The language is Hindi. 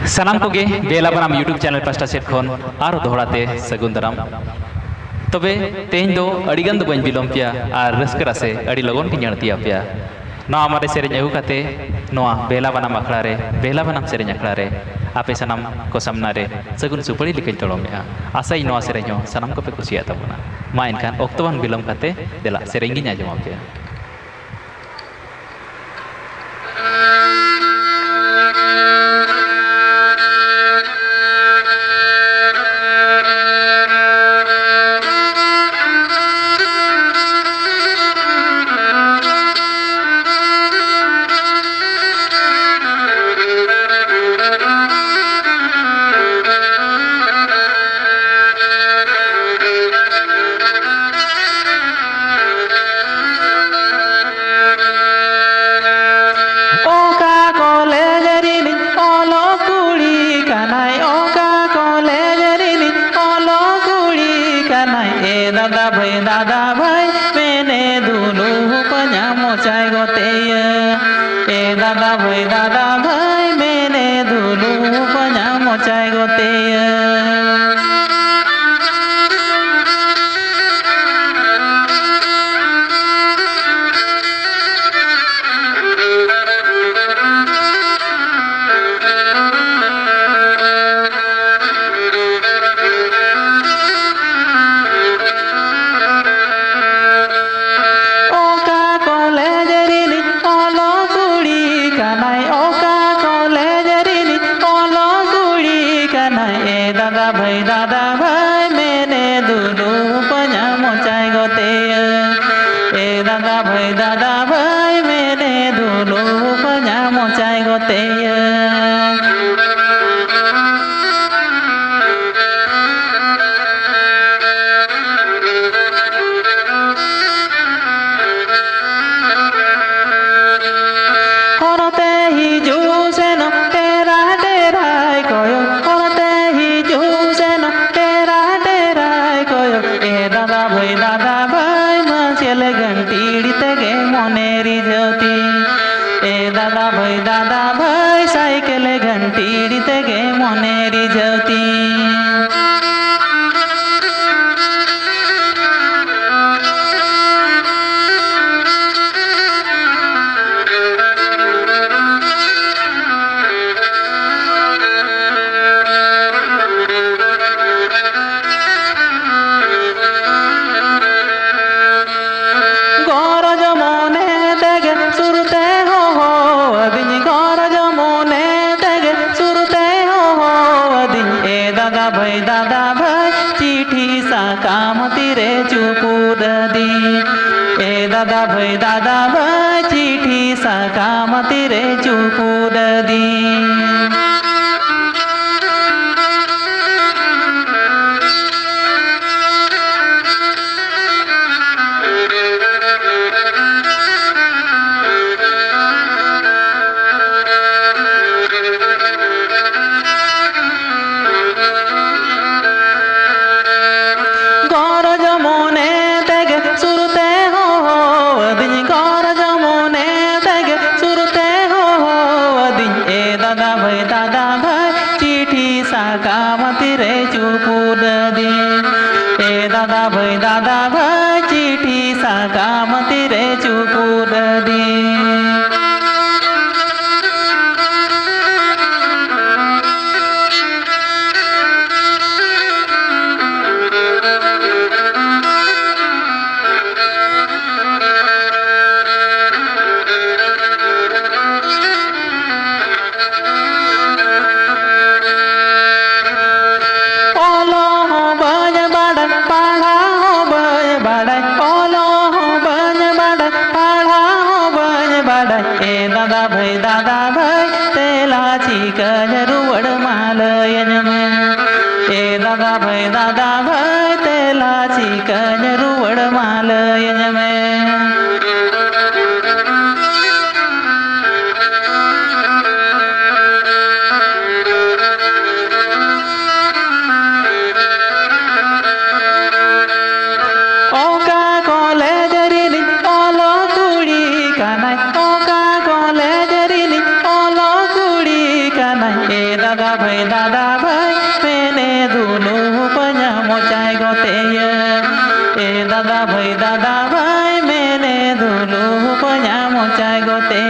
सानाम कोगे बेला बनाम यूट्यूब चैनल पास्टा सेट खन आरो दोहराते सगुन दाराम तबे तेहन दो अड़ीगन दो बन बिलोम पिया और रस्करा से अड़ी लगन की नड़तिया पिया नवा हमारे सेरेñ अगू काते नवा बेला बनाम अखड़ा रे बेला बनाम सेरेñ अखड़ा रे आपे सानाम को सामना रे सगुन सुपड़ी लिखिन तोड़ोमेआ आसाई नवा सेरेñ हो सानाम को पे कुसिया तबना मा इनखान ओक्तोबान बिलोम काते देला सेरेñ गिन आजमा पिया दादा भाई मैंने दुलू पन्या मोचाई गोते ए दादा भाई मैंने दुलू पन्या मोचाई गोते दादा भाई मैंने दुलू पन्या मोचाई गोते ए दादा भाई मैंने दुलू पन्या मोचाई गोते होरते ही जूसे न तेरा तेराय कोयो होरते ही जूसे न तेरा तेराय कोयो ए दादा भाई मचेल घंटीड़ी तेगे मोनेरी ज्योति ए दादा भाई साइकिल घंटीड़ी तेगे मोनेरी ज्योति दादा भाई चिट्ठी सा काम तेरे चुपूद दी ए दादा भाई चिट्ठी सा काम तेरे चुपूद दी दादा भाई चिट्ठी सा काम तेरे चुपूद दी ए दादा भाई चिट्ठी सा काम तेरे चुपूद दी दादा भाई तेला चिकन रुवड़ मालयन में ए दादा भाई तेला चिकन रुवड़ मालयन में ए दादा भाई मैंने दुलू पया मोचाई गोते ए दादा भाई मैंने दुलू पया मोचाई गोते